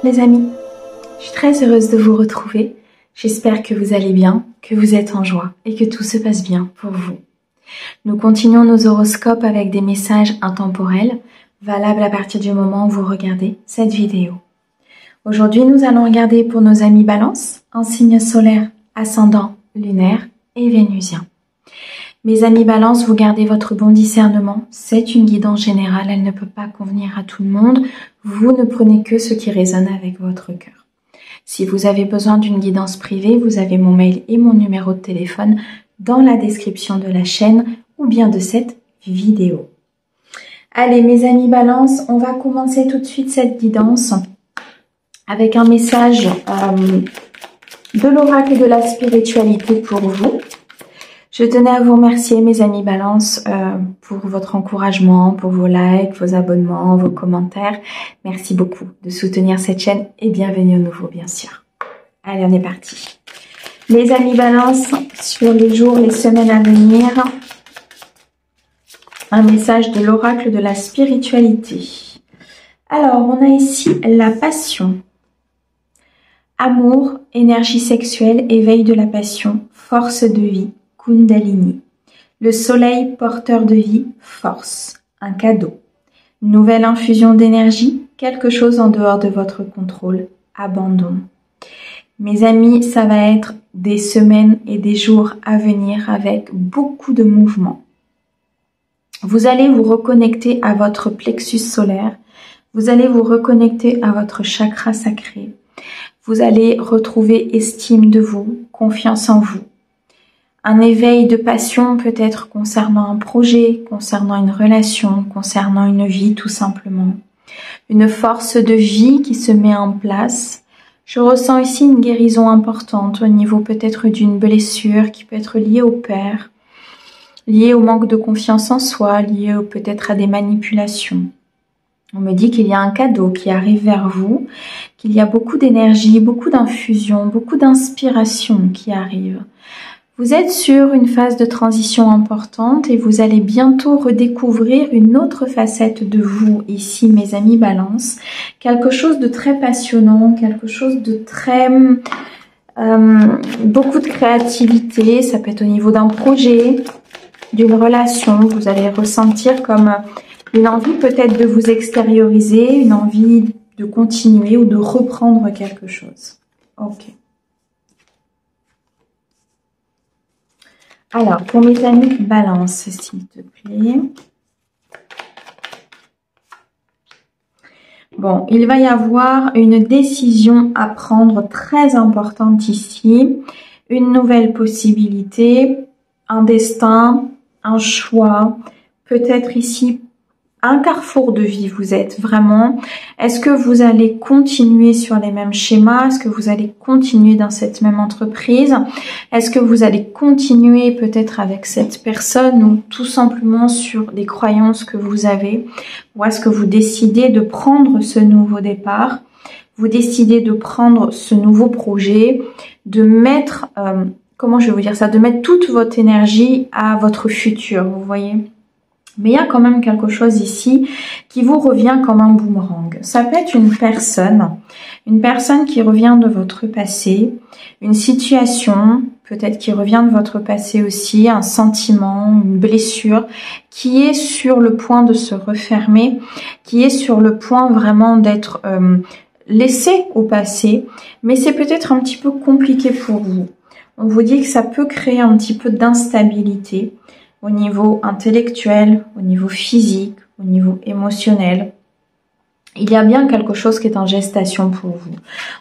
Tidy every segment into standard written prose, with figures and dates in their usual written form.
mes amis, je suis très heureuse de vous retrouver. J'espère que vous allez bien, que vous êtes en joie et que tout se passe bien pour vous. Nous continuons nos horoscopes avec des messages intemporels, valables à partir du moment où vous regardez cette vidéo. Aujourd'hui, nous allons regarder pour nos amis Balance, en signe solaire, ascendant, lunaire et vénusien. Mes amis Balance, vous gardez votre bon discernement. C'est une guidance générale, elle ne peut pas convenir à tout le monde. Vous ne prenez que ce qui résonne avec votre cœur. Si vous avez besoin d'une guidance privée, vous avez mon mail et mon numéro de téléphone dans la description de la chaîne ou bien de cette vidéo. Allez mes amis Balance, on va commencer tout de suite cette guidance avec un message de l'oracle de la spiritualité pour vous. Je tenais à vous remercier mes amis Balance pour votre encouragement, pour vos likes, vos abonnements, vos commentaires. Merci beaucoup de soutenir cette chaîne et bienvenue au nouveau bien sûr. Allez, on est parti. Les amis Balance, sur les jours, les semaines à venir, un message de l'oracle de la spiritualité. Alors, on a ici la passion. Amour, énergie sexuelle, éveil de la passion, force de vie. Kundalini. Le soleil porteur de vie, force, un cadeau. Nouvelle infusion d'énergie, quelque chose en dehors de votre contrôle, abandon. Mes amis, ça va être des semaines et des jours à venir avec beaucoup de mouvements. Vous allez vous reconnecter à votre plexus solaire. Vous allez vous reconnecter à votre chakra sacré. Vous allez retrouver estime de vous, confiance en vous. Un éveil de passion peut-être concernant un projet, concernant une relation, concernant une vie tout simplement. Une force de vie qui se met en place. Je ressens ici une guérison importante au niveau peut-être d'une blessure qui peut être liée au père, liée au manque de confiance en soi, liée peut-être à des manipulations. On me dit qu'il y a un cadeau qui arrive vers vous, qu'il y a beaucoup d'énergie, beaucoup d'infusion, beaucoup d'inspiration qui arrive. Vous êtes sur une phase de transition importante et vous allez bientôt redécouvrir une autre facette de vous ici, mes amis Balance. Quelque chose de très passionnant, quelque chose de très... beaucoup de créativité, ça peut être au niveau d'un projet, d'une relation. Vous allez ressentir comme une envie peut-être de vous extérioriser, une envie de continuer ou de reprendre quelque chose. Ok. Alors, pour mes amis Balance, s'il te plaît. Bon, il va y avoir une décision à prendre très importante ici. Une nouvelle possibilité, un destin, un choix. Peut-être ici, un carrefour de vie, vous êtes vraiment. Est-ce que vous allez continuer sur les mêmes schémas? Est-ce que vous allez continuer dans cette même entreprise? Est-ce que vous allez continuer peut-être avec cette personne ou tout simplement sur des croyances que vous avez? Ou est-ce que vous décidez de prendre ce nouveau départ? Vous décidez de prendre ce nouveau projet, de mettre, comment je vais vous dire ça, de mettre toute votre énergie à votre futur, vous voyez? Mais il y a quand même quelque chose ici qui vous revient comme un boomerang. Ça peut être une personne qui revient de votre passé, une situation, peut-être qui revient de votre passé aussi, un sentiment, une blessure, qui est sur le point de se refermer, qui est sur le point vraiment d'être laissé au passé, mais c'est peut-être un petit peu compliqué pour vous. On vous dit que ça peut créer un petit peu d'instabilité, au niveau intellectuel, au niveau physique, au niveau émotionnel. Il y a bien quelque chose qui est en gestation pour vous.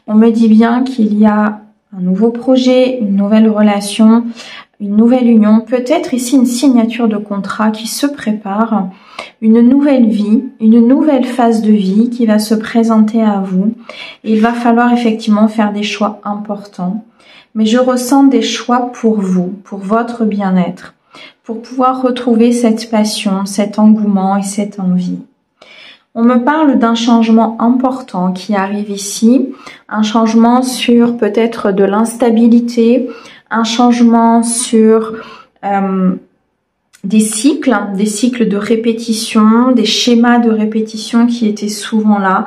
On me dit bien qu'il y a un nouveau projet, une nouvelle relation, une nouvelle union, peut-être ici une signature de contrat qui se prépare, une nouvelle vie, une nouvelle phase de vie qui va se présenter à vous. Et il va falloir effectivement faire des choix importants. Mais je ressens des choix pour vous, pour votre bien-être, pour pouvoir retrouver cette passion, cet engouement et cette envie. On me parle d'un changement important qui arrive ici, un changement sur peut-être de l'instabilité, un changement sur des cycles de répétition, des schémas de répétition qui étaient souvent là.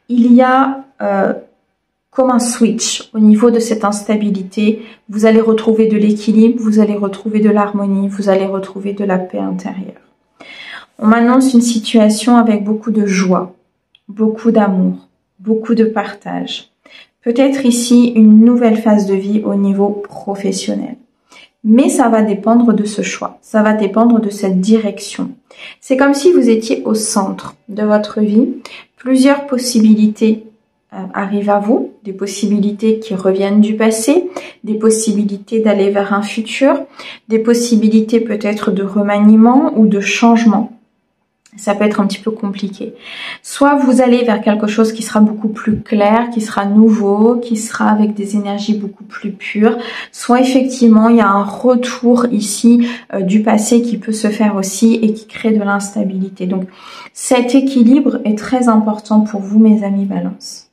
Il y a comme un switch au niveau de cette instabilité. Vous allez retrouver de l'équilibre, vous allez retrouver de l'harmonie, vous allez retrouver de la paix intérieure. On m'annonce une situation avec beaucoup de joie, beaucoup d'amour, beaucoup de partage. Peut-être ici une nouvelle phase de vie au niveau professionnel. Mais ça va dépendre de ce choix, ça va dépendre de cette direction. C'est comme si vous étiez au centre de votre vie. Plusieurs possibilités arrivent à vous, des possibilités qui reviennent du passé, des possibilités d'aller vers un futur, des possibilités peut-être de remaniement ou de changement. Ça peut être un petit peu compliqué. Soit vous allez vers quelque chose qui sera beaucoup plus clair, qui sera nouveau, qui sera avec des énergies beaucoup plus pures. Soit effectivement, il y a un retour ici du passé qui peut se faire aussi et qui crée de l'instabilité. Donc, cet équilibre est très important pour vous, mes amis Balance.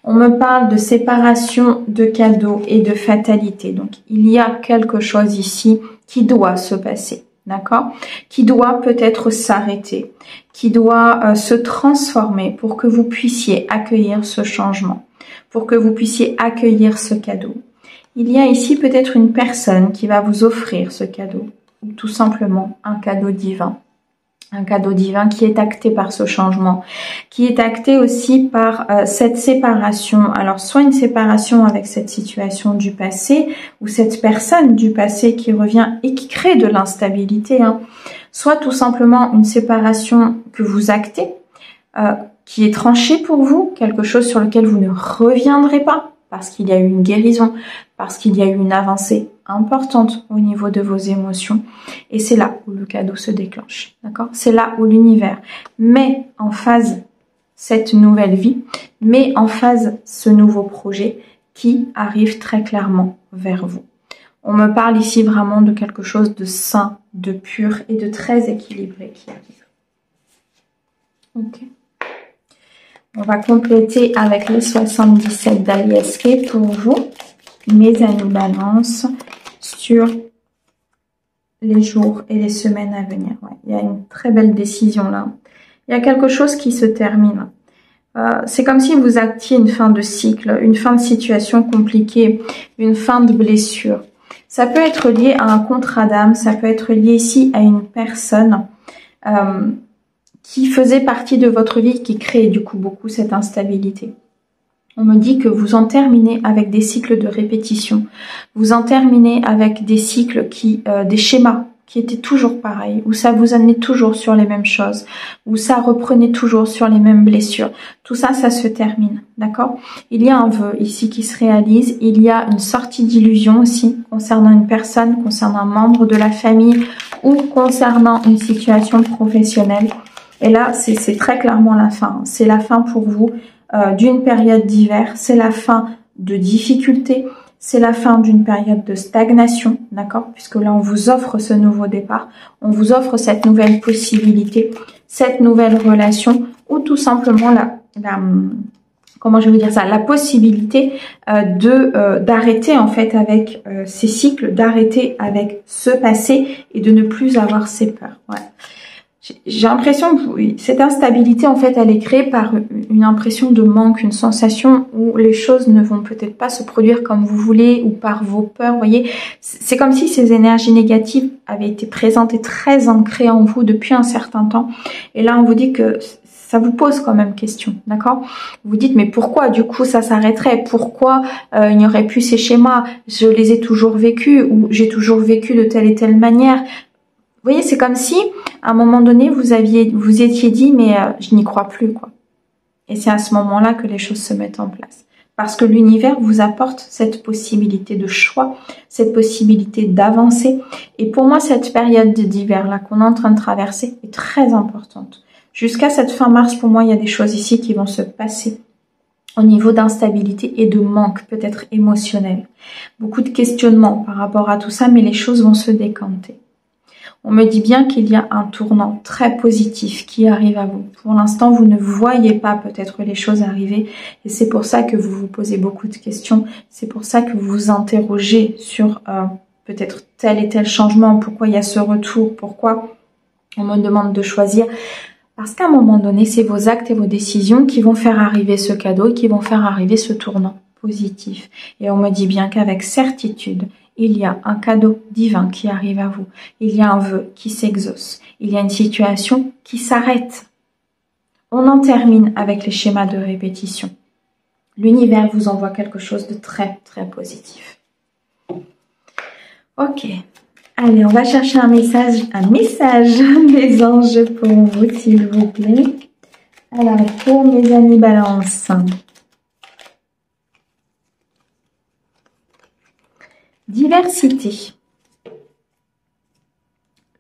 On me parle de séparation, de cadeaux et de fatalité. Donc, il y a quelque chose ici qui doit se passer. D'accord? Qui doit peut-être s'arrêter, qui doit se transformer pour que vous puissiez accueillir ce changement, pour que vous puissiez accueillir ce cadeau. Il y a ici peut-être une personne qui va vous offrir ce cadeau, ou tout simplement un cadeau divin. Un cadeau divin qui est acté par ce changement, qui est acté aussi par cette séparation. Alors, soit une séparation avec cette situation du passé, ou cette personne du passé qui revient et qui crée de l'instabilité, soit tout simplement une séparation que vous actez, qui est tranchée pour vous, quelque chose sur lequel vous ne reviendrez pas, parce qu'il y a eu une guérison, parce qu'il y a eu une avancée importante au niveau de vos émotions. Et c'est là où le cadeau se déclenche. D'accord? C'est là où l'univers met en phase cette nouvelle vie, met en phase ce nouveau projet qui arrive très clairement vers vous. On me parle ici vraiment de quelque chose de sain, de pur et de très équilibré qui arrive. Ok. On va compléter avec les 77 d'Aliesque pour vous, mes amis Balance, sur les jours et les semaines à venir. Ouais, il y a une très belle décision là. Il y a quelque chose qui se termine. C'est comme si vous actiez une fin de cycle, une fin de situation compliquée, une fin de blessure. Ça peut être lié à un contrat d'âme, ça peut être lié ici à une personne qui faisait partie de votre vie, qui crée du coup beaucoup cette instabilité. On me dit que vous en terminez avec des cycles de répétition. Vous en terminez avec des cycles des schémas qui étaient toujours pareils, où ça vous amenait toujours sur les mêmes choses, où ça reprenait toujours sur les mêmes blessures. Tout ça, ça se termine, d'accord? Il y a un vœu ici qui se réalise. Il y a une sortie d'illusion aussi concernant une personne, concernant un membre de la famille ou concernant une situation professionnelle. Et là, c'est très clairement la fin. C'est la fin pour vous d'une période d'hiver. C'est la fin de difficultés. C'est la fin d'une période de stagnation, d'accord? Puisque là, on vous offre ce nouveau départ. On vous offre cette nouvelle possibilité, cette nouvelle relation ou tout simplement comment je vais dire ça, la possibilité d'arrêter en fait avec ces cycles, d'arrêter avec ce passé et de ne plus avoir ces peurs. Ouais. J'ai l'impression que cette instabilité, en fait, elle est créée par une impression de manque, une sensation où les choses ne vont peut-être pas se produire comme vous voulez ou par vos peurs, vous voyez. C'est comme si ces énergies négatives avaient été présentes et très ancrées en vous depuis un certain temps. Et là, on vous dit que ça vous pose quand même question, d'accord? Vous vous dites, mais pourquoi du coup ça s'arrêterait? Pourquoi il n'y aurait plus ces schémas? Je les ai toujours vécus ou j'ai toujours vécu de telle et telle manière. Vous voyez, c'est comme si, à un moment donné, vous étiez dit, mais je n'y crois plus, quoi. Et c'est à ce moment-là que les choses se mettent en place. Parce que l'univers vous apporte cette possibilité de choix, cette possibilité d'avancer. Et pour moi, cette période d'hiver-là qu'on est en train de traverser est très importante. Jusqu'à cette fin mars, pour moi, il y a des choses ici qui vont se passer au niveau d'instabilité et de manque, peut-être émotionnel. Beaucoup de questionnements par rapport à tout ça, mais les choses vont se décanter. On me dit bien qu'il y a un tournant très positif qui arrive à vous. Pour l'instant, vous ne voyez pas peut-être les choses arriver et c'est pour ça que vous vous posez beaucoup de questions. C'est pour ça que vous vous interrogez sur peut-être tel et tel changement. Pourquoi il y a ce retour? Pourquoi on me demande de choisir? Parce qu'à un moment donné, c'est vos actes et vos décisions qui vont faire arriver ce cadeau et qui vont faire arriver ce tournant positif. Et on me dit bien qu'avec certitude, il y a un cadeau divin qui arrive à vous. Il y a un vœu qui s'exauce. Il y a une situation qui s'arrête. On en termine avec les schémas de répétition. L'univers vous envoie quelque chose de très, très positif. Ok. Allez, on va chercher un message des anges pour vous, s'il vous plaît. Alors, pour mes amis Balance. Diversité.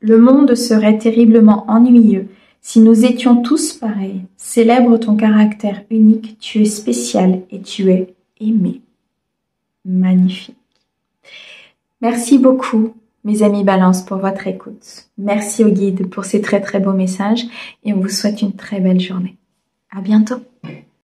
Le monde serait terriblement ennuyeux si nous étions tous pareils. Célèbre ton caractère unique, tu es spécial et tu es aimé. Magnifique. Merci beaucoup, mes amis Balance, pour votre écoute. Merci au guide pour ces très très beaux messages et on vous souhaite une très belle journée. À bientôt.